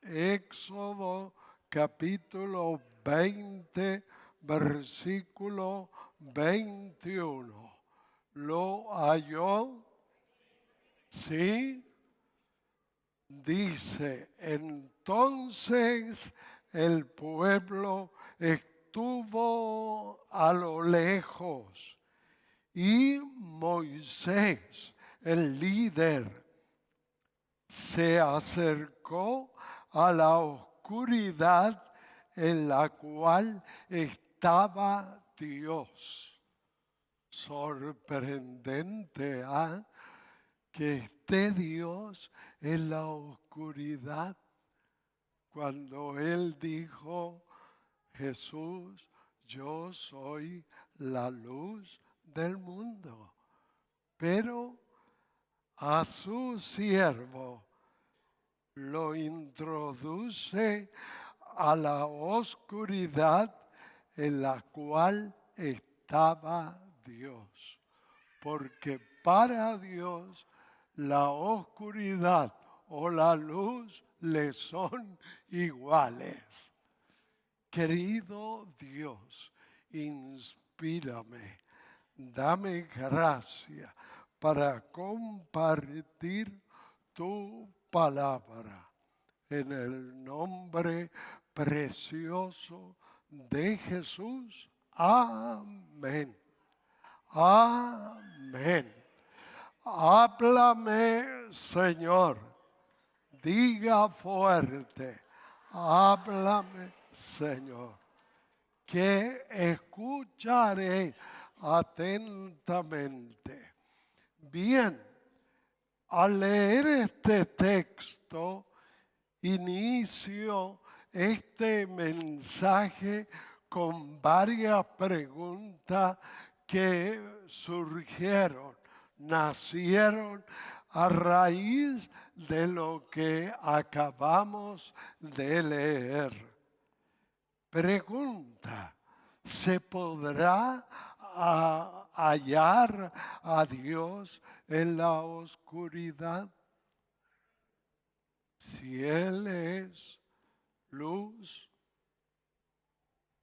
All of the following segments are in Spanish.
Éxodo capítulo 20, versículo 21. ¿Lo halló? Sí. Dice, entonces el pueblo estuvo a lo lejos y Moisés, el líder, se acercó a la oscuridad en la cual estaba Dios. Sorprendente, ¿ah? Que esté Dios en la oscuridad. Cuando Él dijo, Jesús, yo soy la luz del mundo. Pero a su siervo lo introduce a la oscuridad en la cual estaba Dios. Porque para Dios la oscuridad o la luz le son iguales. Querido Dios, inspírame, dame gracia para compartir tu palabra. En el nombre precioso de Jesús. Amén. Amén. Háblame, Señor. Diga fuerte. Háblame, Señor. Que escucharé atentamente. Bien, al leer este texto, inicio este mensaje con varias preguntas que surgieron, nacieron a raíz de lo que acabamos de leer. Pregunta, ¿se podrá hallar a Dios en la oscuridad? Si Él es luz,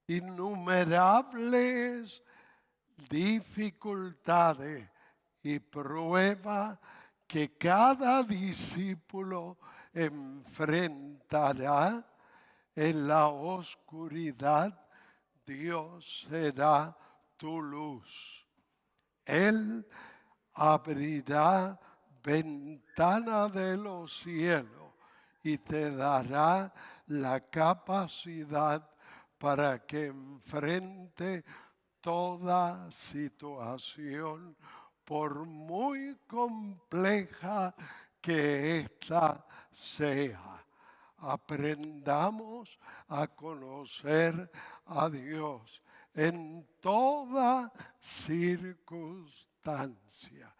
innumerables dificultades y pruebas que cada discípulo enfrentará en la oscuridad, Dios será tu luz. Él abrirá ventana de los cielos y te dará la capacidad para que enfrente toda situación, por muy compleja que ésta sea. Aprendamos a conocer a Dios en toda circunstancia,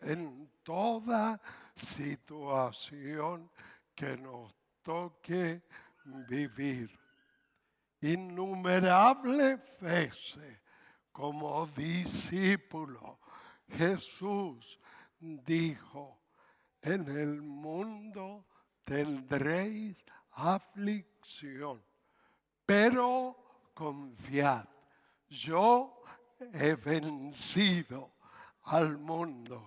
en toda situación que nos toque vivir. Innumerables veces como discípulo, Jesús dijo, en el mundo tendréis aflicción, pero confiad, yo he vencido al mundo.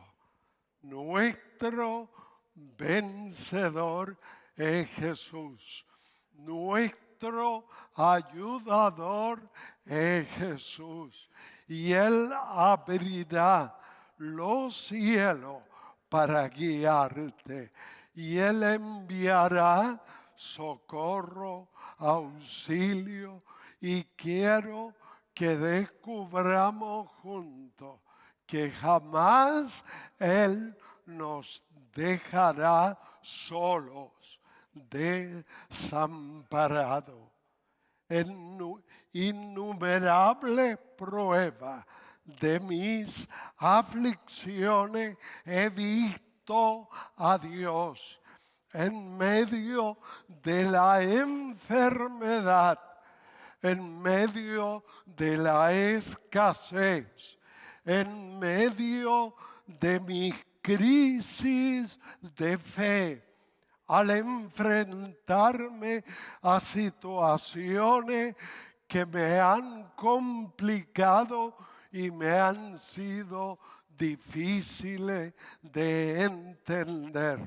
Nuestro vencedor es Jesús. Nuestro ayudador es Jesús. Y Él abrirá los cielos para guiarte. Y Él enviará socorro, auxilio. Y quiero que descubramos juntos que jamás Él nos dejará solos, desamparados. En innumerables pruebas de mis aflicciones he visto a Dios en medio de la enfermedad, en medio de la escasez, en medio de mis crisis de fe. al enfrentarme a situaciones que me han complicado y me han sido difíciles de entender.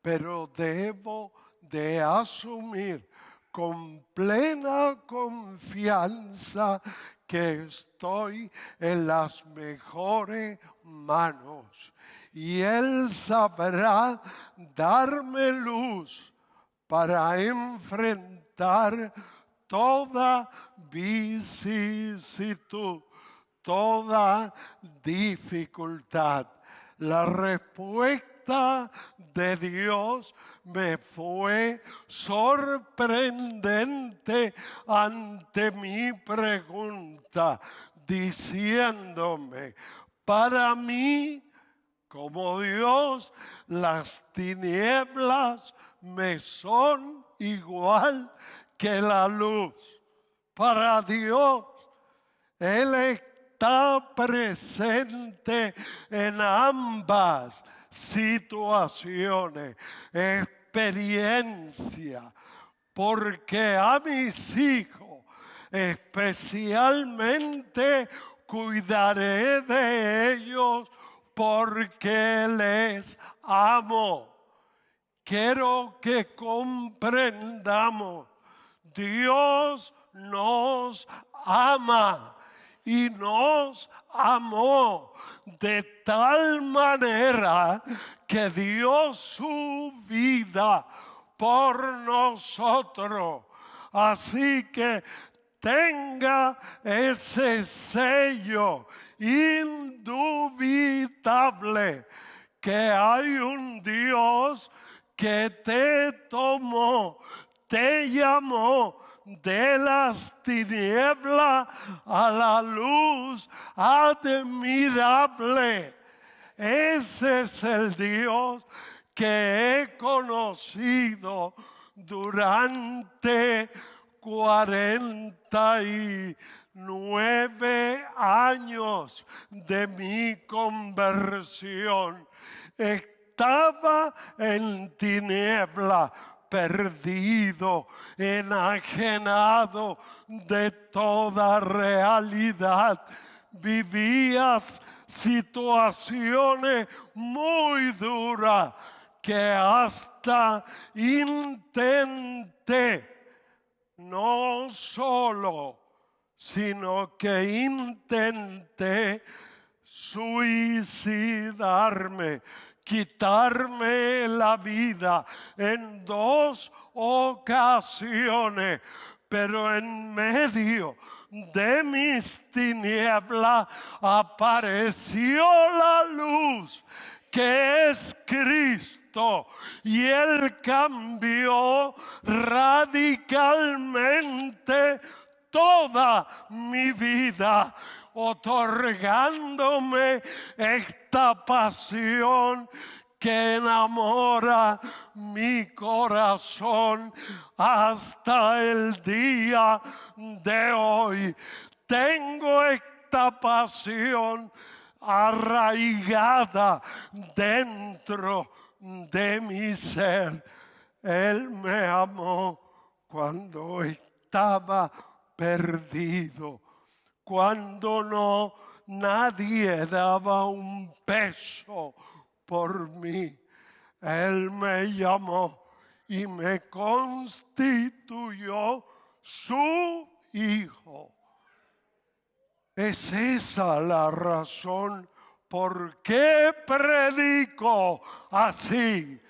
Pero debo de asumir con plena confianza que estoy en las mejores manos. Y Él sabrá darme luz para enfrentar toda vicisitud, toda dificultad. La respuesta de Dios me fue sorprendente ante mi pregunta, diciéndome, para mí, como Dios, las tinieblas me son igual que la luz. Para Dios, Él está presente en ambas situaciones, experiencia, porque a mis hijos especialmente cuidaré de ellos porque les amo. Quiero que comprendamos, Dios nos ama y nos amó de tal manera que dio su vida por nosotros. Así que tenga ese sello indubitable que hay un Dios que te tomó, te llamó de las tinieblas a la luz admirable. Ese es el Dios que he conocido durante 49 años de mi conversión. Estaba en tiniebla, perdido, enajenado de toda realidad. Vivías situaciones muy duras que hasta intenté, no solo, sino que intenté suicidarme, quitarme la vida en 2 ocasiones, pero en medio de mis tinieblas apareció la luz que es Cristo. Y Él cambió radicalmente toda mi vida, otorgándome esta pasión que enamora mi corazón hasta el día de hoy. Tengo esta pasión arraigada dentro de mi ser. Él me amó cuando estaba perdido, cuando nadie daba un peso por mí. Él me llamó y me constituyó su hijo. Es esa la razón por qué predico así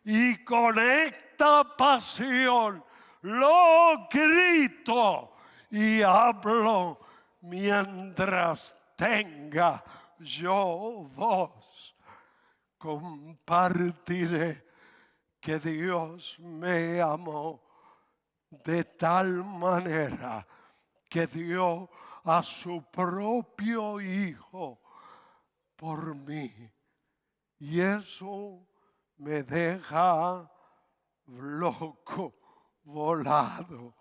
y con esta pasión lo grito y hablo mientras tenga yo voz. Compartiré que Dios me amó de tal manera que dio a su propio Hijo por mí. Y eso me deja loco, volado,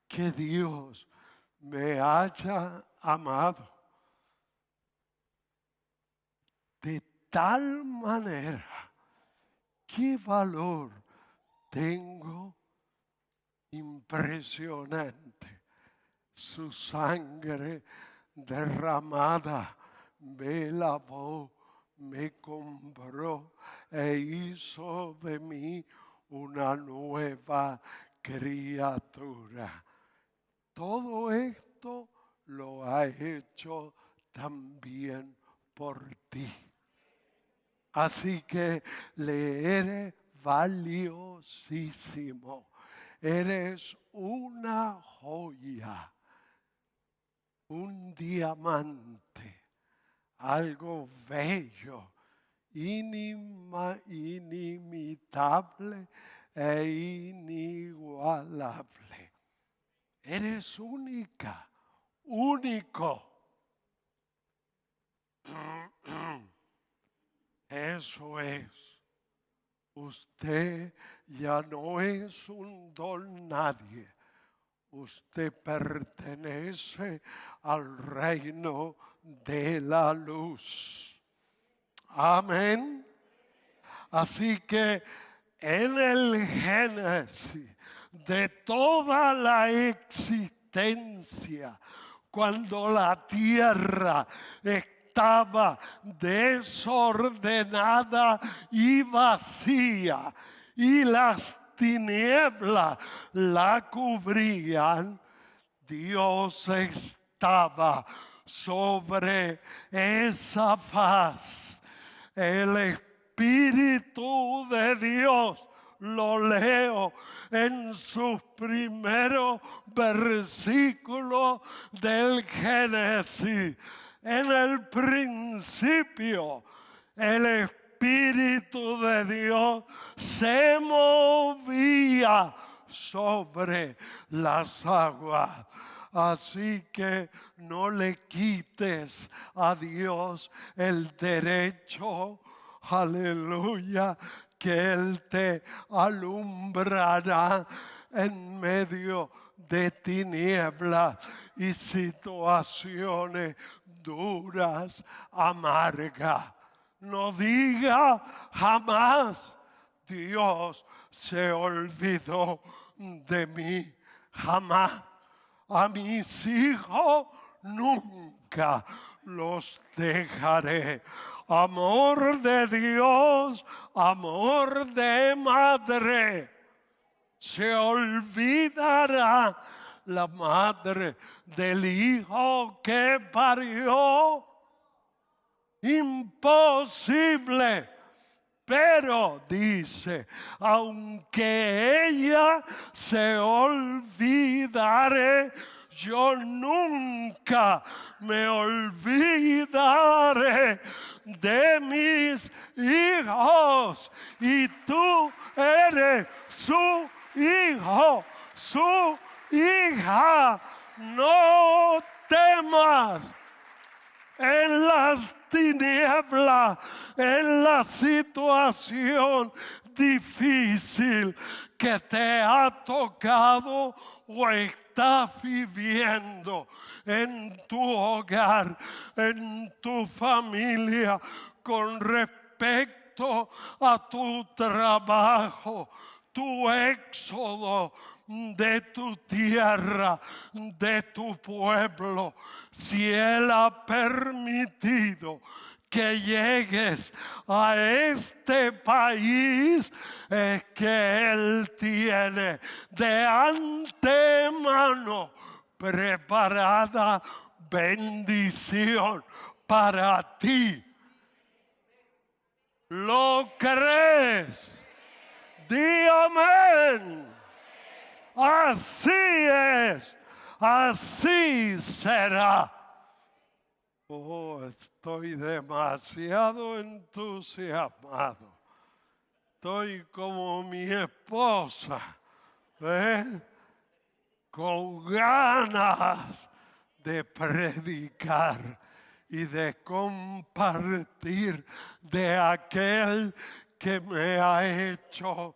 que Dios me haya amado de tal manera. ¡Qué valor tengo impresionante. Su sangre derramada me lavó, me compró e hizo de mí una nueva criatura. Todo esto lo ha hecho también por ti. Así que le eres valiosísimo. Eres una joya, un diamante, algo bello, inimitable e inigualable. Eres única, único. Eso es. Usted ya no es un don nadie. Usted pertenece al reino de la luz. Amén. Así que en el Génesis de toda la existencia, cuando la tierra estaba desordenada y vacía y las tinieblas la cubrían, Dios estaba sobre esa faz. El Espíritu de Dios, lo leo en sus primeros versículos del Génesis. En el principio, el Espíritu de Dios se movía sobre las aguas. Así que no le quites a Dios el derecho, aleluya, que Él te alumbrará en medio de tinieblas y situaciones duras, amargas. No diga jamás, Dios se olvidó de mí, jamás. A mis hijos nunca los dejaré. Amor de Dios, amor de madre. Se olvidará la madre del hijo que parió. Imposible. Pero dice, aunque ella se olvidare, yo nunca me olvidaré de mis hijos. Y tú eres su hijo, su hija. No temas. En las tinieblas, en la situación difícil que te ha tocado o estás viviendo en tu hogar, en tu familia, con respecto a tu trabajo, tu éxodo de tu tierra, de tu pueblo. Si Él ha permitido que llegues a este país, es que Él tiene de antemano preparada bendición para ti. ¿Lo crees? Di amén. Así es. Así será. Oh, estoy demasiado entusiasmado. Estoy como mi esposa, con ganas de predicar y de compartir de aquel que me ha hecho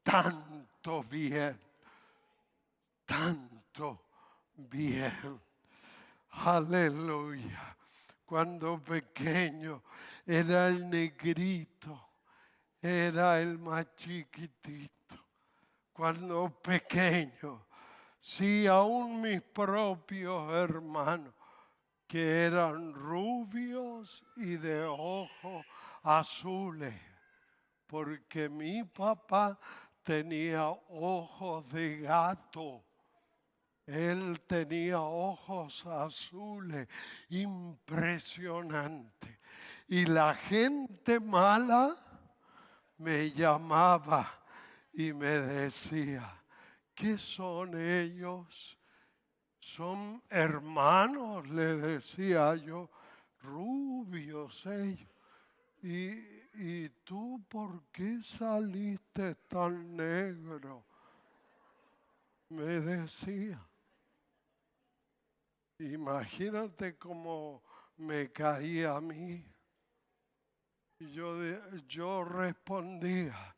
tanto bien. Tanto bien. Aleluya. Cuando pequeño era el negrito, era el más chiquitito. cuando pequeño, sí, aún mis propios hermanos, que eran rubios y de ojos azules, porque mi papá tenía ojos de gato. Él tenía ojos azules, impresionante. Y la gente mala me llamaba y me decía, ¿qué son ellos? Son hermanos, le decía yo, rubios ellos. ¿Y tú por qué saliste tan negro? Me decía. Imagínate cómo me caía a mí. Y yo respondía,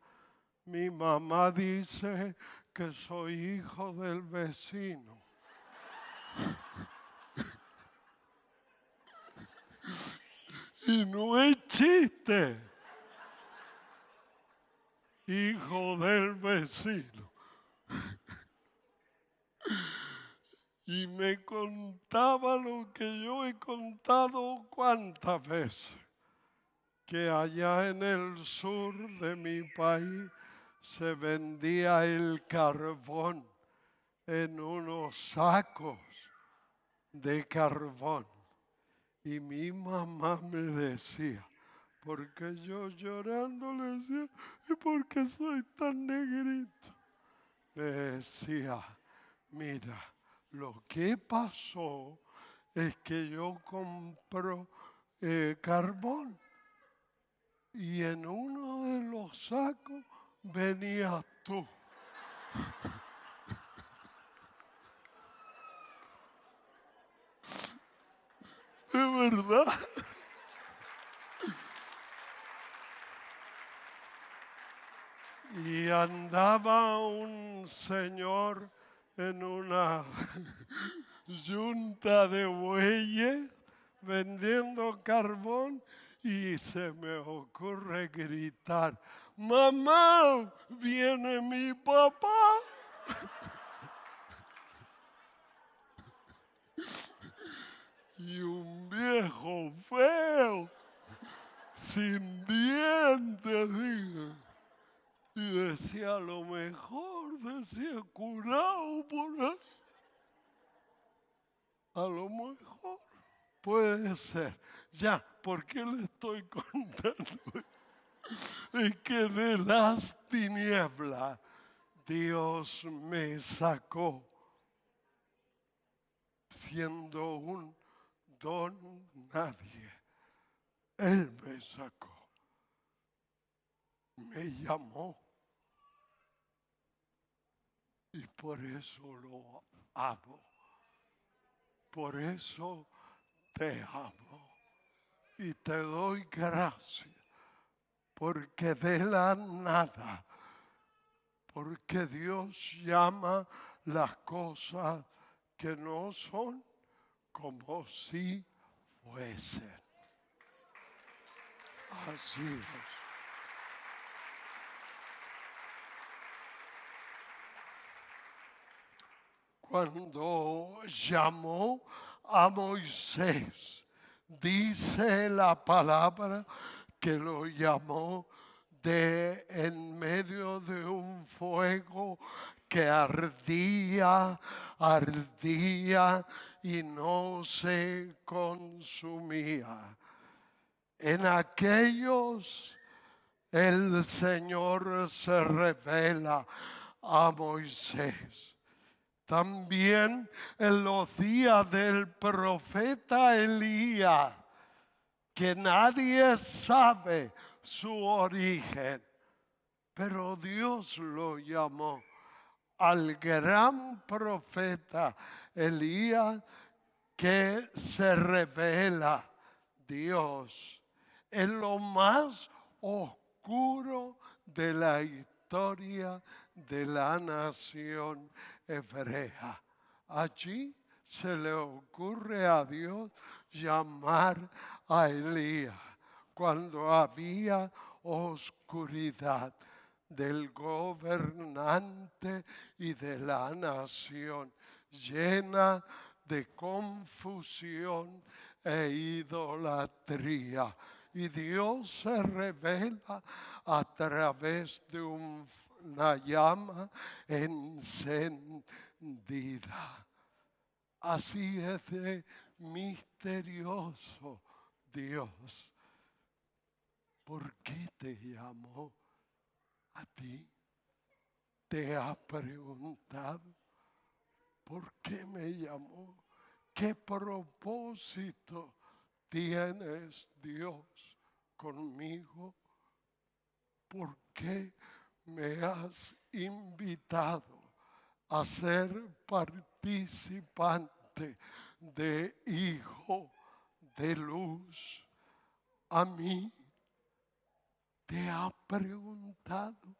mi mamá dice que soy hijo del vecino. Y no es chiste. Hijo del vecino. Y me contaba lo que yo he contado cuántas veces, que allá en el sur de mi país se vendía el carbón en unos sacos de carbón. Y mi mamá me decía, porque yo llorando le decía, ¿y por qué soy tan negrito? Me decía, mira, lo que pasó es que yo compro carbón y en uno de los sacos venías tú. ¿De verdad? Y andaba un señor en una yunta de bueyes vendiendo carbón y se me ocurre gritar, ¡mamá, viene mi papá! Y un viejo feo, sin dientes, digo. Y decía, a lo mejor, decía, curado por ahí. A lo mejor puede ser. Ya, ¿por qué le estoy contando? Es que de las tinieblas Dios me sacó siendo un don nadie. Él me sacó, me llamó y por eso lo amo. Por eso te amo y te doy gracias, porque de la nada, porque Dios llama las cosas que no son como si fuesen. Así es. Cuando llamó a Moisés, dice la palabra que lo llamó de en medio de un fuego que ardía y no se consumía. En aquellos el Señor se revela a Moisés. También en los días del profeta Elías, que nadie sabe su origen, pero Dios lo llamó al gran profeta Elías, que se revela Dios en lo más oscuro de la historia de la nación hebrea. Allí se le ocurre a Dios llamar a Elías cuando había oscuridad. del gobernante y de la nación, llena de confusión e idolatría. Y Dios se revela a través de una llama encendida. Así es de misterioso Dios. ¿Por qué te llamó a ti? ¿Te ha preguntado por qué me llamó? ¿Qué propósito tienes, Dios, conmigo? ¿Por qué me has invitado a ser participante de hijo de luz? A mí te ha preguntado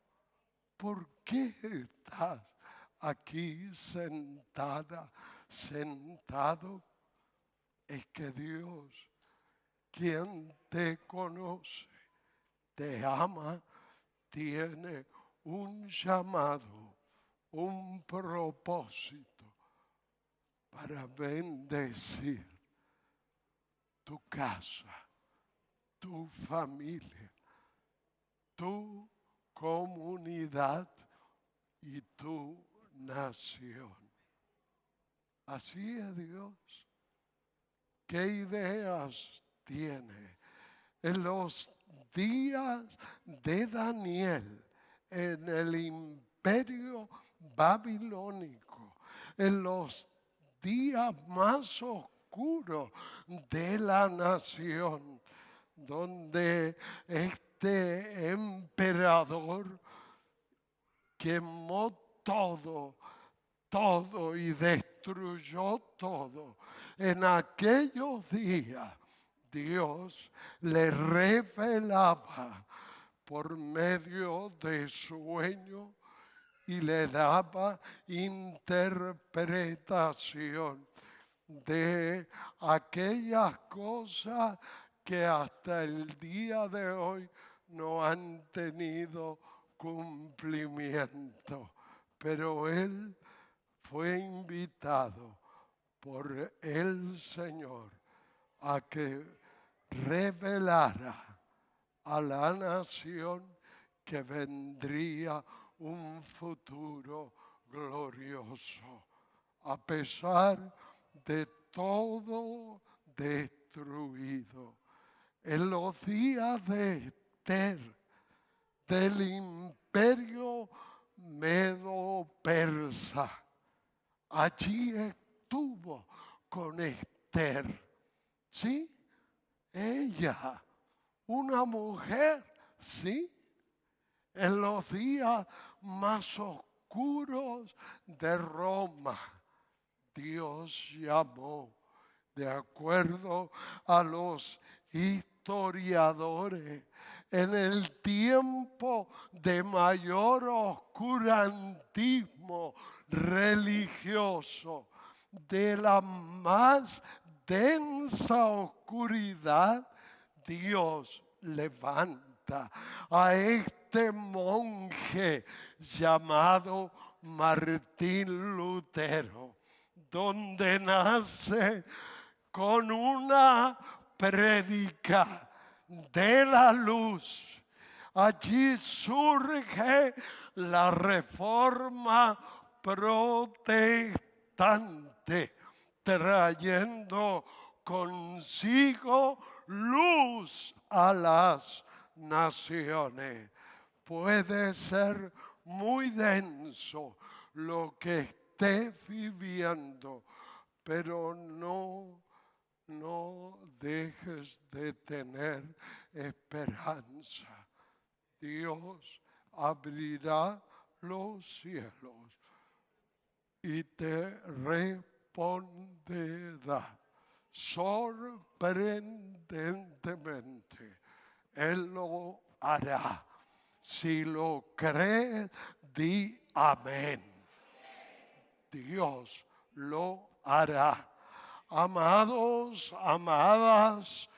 por qué estás aquí sentada, sentado. Es que Dios, quien te conoce, te ama, tiene un llamado, un propósito para bendecir tu casa, tu familia, tu comunidad y tu nación. Así es Dios. ¿Qué ideas tiene? En los días de Daniel, en el imperio babilónico, en los días más oscuros de la nación, donde este emperador quemó todo y destruyó todo. En aquellos días Dios le revelaba por medio de sueño y le daba interpretación de aquellas cosas que hasta el día de hoy no han tenido cumplimiento. Pero él fue invitado por el Señor a que revelara a la nación que vendría un futuro glorioso, a pesar de todo destruido. En los días de Esther, del imperio medo-persa, allí estuvo con Esther, ¿sí? Ella, una mujer, ¿sí? En los días más oscuros de Roma, Dios llamó, de acuerdo a los historiadores, en el tiempo de mayor oscurantismo religioso, de la más densa oscuridad, Dios levanta a este monje llamado Martín Lutero, donde nace con una prédica de la luz. Allí surge la reforma protestante, trayendo consigo luz a las naciones. Puede ser muy denso lo que estés viviendo, pero no dejes de tener esperanza. Dios abrirá los cielos y te responderá sorprendentemente. Él lo hará. Si lo crees, di amén. Dios lo hará. Amados, amadas,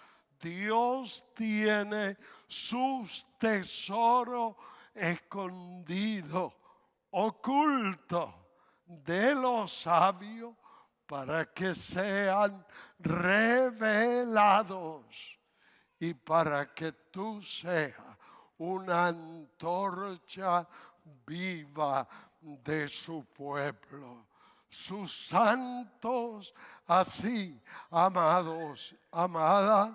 Dios tiene sus tesoros escondido, oculto de los sabios para que sean revelados y para que tú seas una antorcha viva de su pueblo. Sus santos, así, amados, amadas,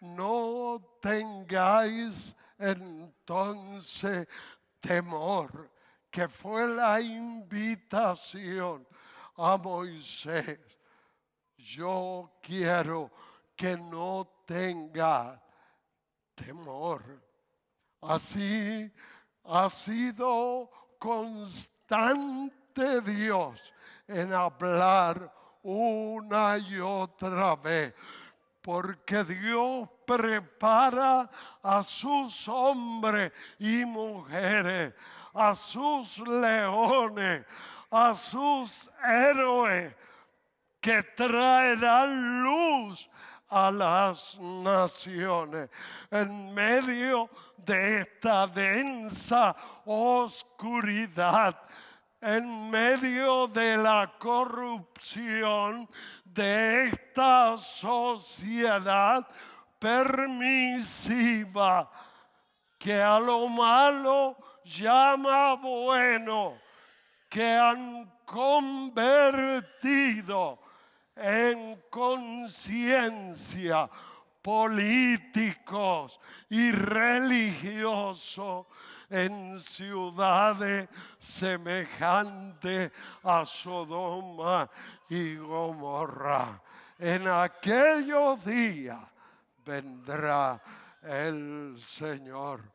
no tengáis entonces temor, que fue la invitación a Moisés. Yo quiero que no tenga temor. Así ha sido constante Dios en hablar una y otra vez, porque Dios prepara a sus hombres y mujeres, a sus leones, a sus héroes, que traerán luz a las naciones en medio de esta densa oscuridad, en medio de la corrupción de esta sociedad permisiva, que a lo malo llama bueno, que han convertido en conciencia políticos y religiosos en ciudades semejantes a Sodoma y Gomorra. En aquellos días vendrá el Señor.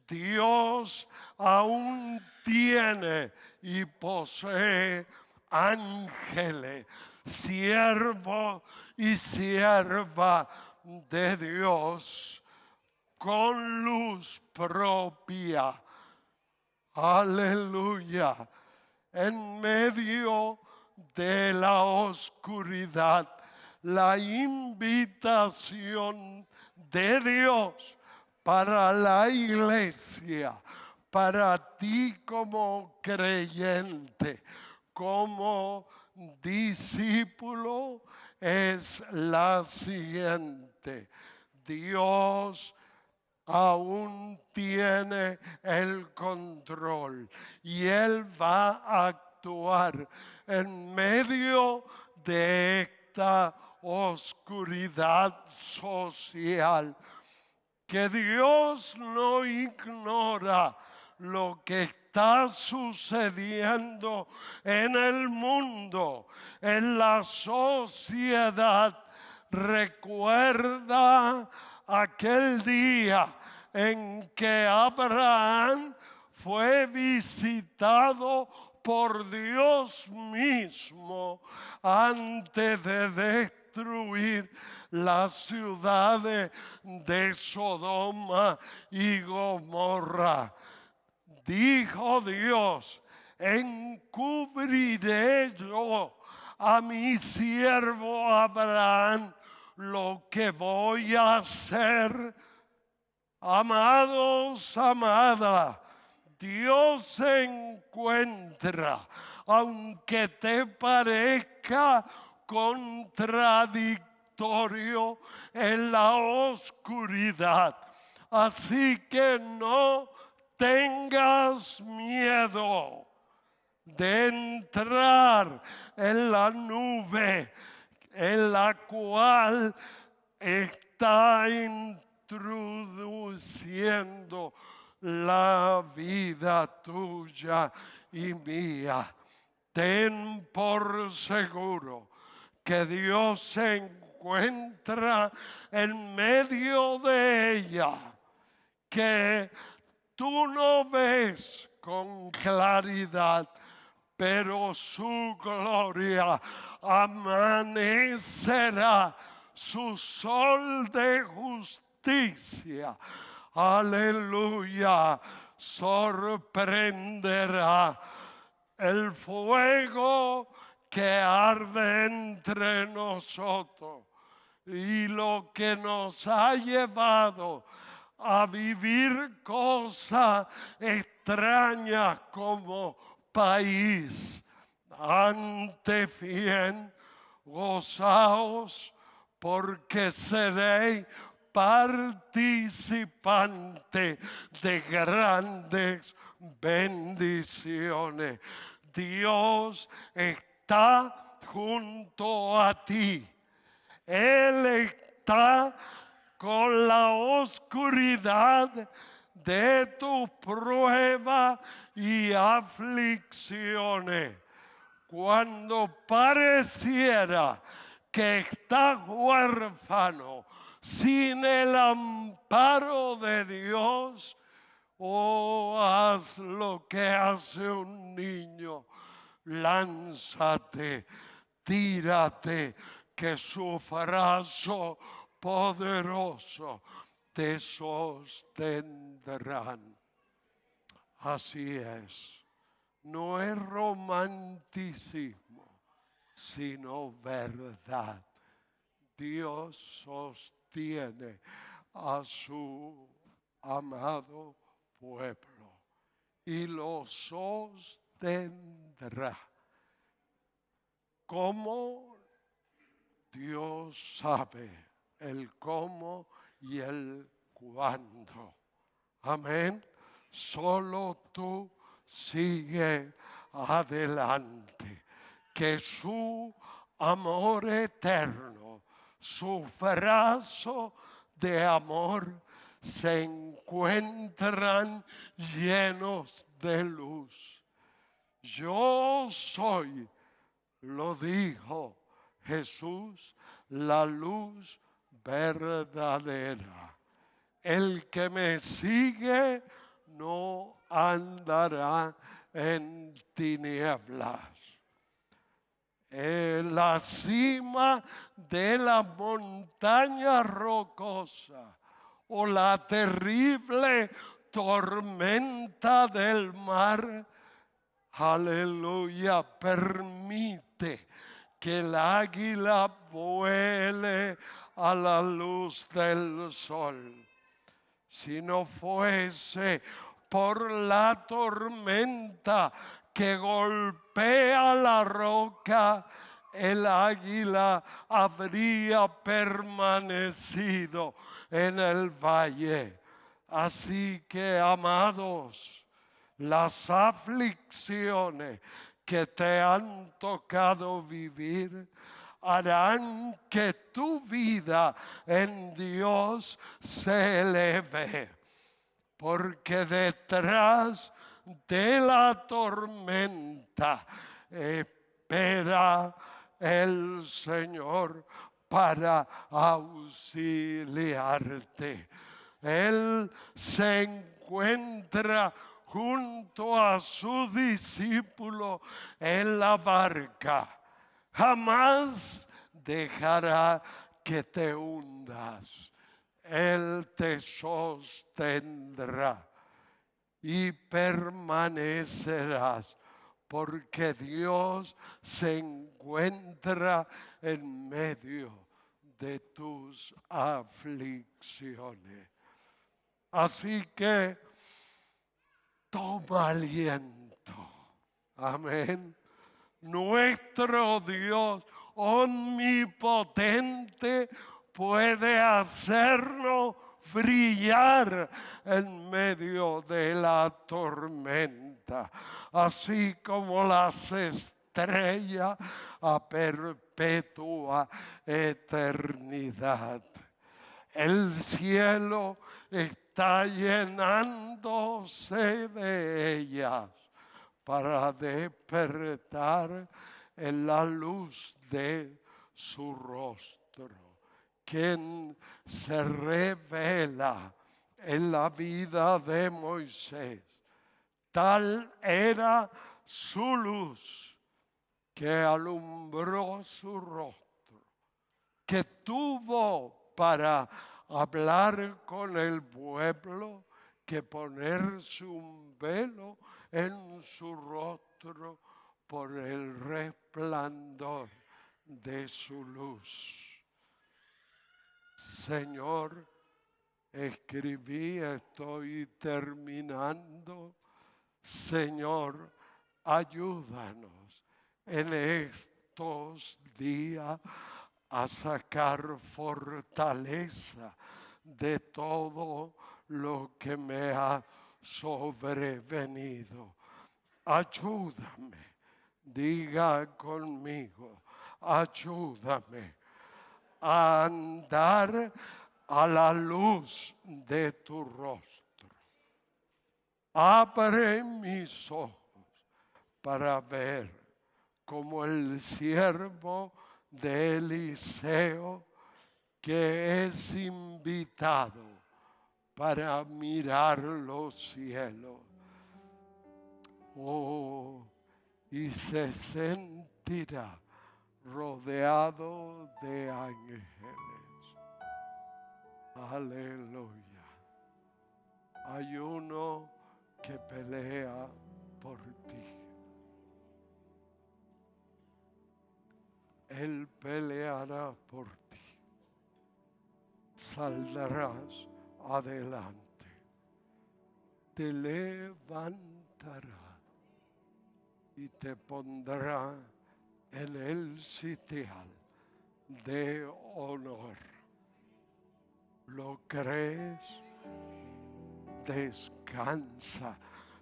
Dios aún tiene y posee ángeles, siervos y siervas de Dios con luz propia. Aleluya. En medio de la oscuridad, la invitación de Dios para la iglesia, para ti como creyente, como discípulo, es la siguiente: Dios aún tiene el control y Él va a actuar en medio de esta oscuridad social. Que Dios no ignora lo que está sucediendo en el mundo, en la sociedad. Recuerda aquel día en que Abraham fue visitado por Dios mismo antes de destruir las ciudades de Sodoma y Gomorra. Dijo Dios: encubriré yo a mi siervo Abraham lo que voy a hacer. Amados, amadas, Dios se encuentra, aunque te parezca contradictorio, en la oscuridad. Así que no tengas miedo de entrar en la nube en la cual está introduciendo la vida tuya y mía. Ten por seguro que Dios se encuentra en medio de ella, que tú no ves con claridad, pero su gloria amanecerá, su sol de justicia, aleluya, sorprenderá. El fuego que arde entre nosotros y lo que nos ha llevado a vivir cosas entrañas como país. Antes bien, gozaos, porque seréis participante de grandes bendiciones. Dios está junto a ti. Él está con la oscuridad de tu prueba y aflicciones. Cuando pareciera que estás huérfano, sin el amparo de Dios, haz lo que hace un niño. Lánzate, tírate, que su brazo poderoso te sostendrán. Así es. No es romanticismo, sino verdad. Dios sostiene a su amado pueblo y lo sostendrá. ¿Cómo? Dios sabe el cómo y el cuándo. Amén. Solo tú sigue adelante, que su amor eterno, su brazo de amor se encuentran llenos de luz. Yo soy, lo dijo Jesús, la luz verdadera. El que me sigue no andará en tinieblas. En la cima de la montaña rocosa o la terrible tormenta del mar, aleluya, permite que el águila vuele a la luz del sol. Si no fuese por la tormenta que golpea la roca, el águila habría permanecido en el valle. Así que, amados, las aflicciones que te han tocado vivir harán que tu vida en Dios se eleve, porque detrás de la tormenta espera el Señor para auxiliarte. Él se encuentra junto a su discípulo en la barca. Jamás dejará que te hundas. Él te sostendrá y permanecerás, porque Dios se encuentra en medio de tus aflicciones. Así que toma aliento. Amén. Nuestro Dios omnipotente puede hacernos brillar en medio de la tormenta, así como las estrellas a perpetua eternidad. El cielo está llenándose de ellas para despertar en la luz de su rostro, quien se revela en la vida de Moisés. Tal era su luz que alumbró su rostro, que tuvo para hablar con el pueblo que ponerse un velo en su rostro por el resplandor de su luz. Señor, escribí, estoy terminando Señor, ayúdanos en estos días a sacar fortaleza de todo lo que me ha sobrevenido. Ayúdame, diga conmigo, ayúdame a andar a la luz de tu rostro. Abre mis ojos para ver como el siervo de Eliseo que es invitado para mirar los cielos. Oh, y se sentirá rodeado de ángeles. Aleluya. Hay uno que pelea por ti. Él peleará por ti. Saldrás adelante. Te levantará y te pondrá en el sitial de honor. ¿Lo crees? Descansa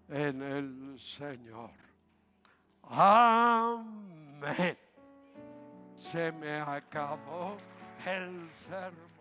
en el Señor. Amén. Se me acabó el sermón.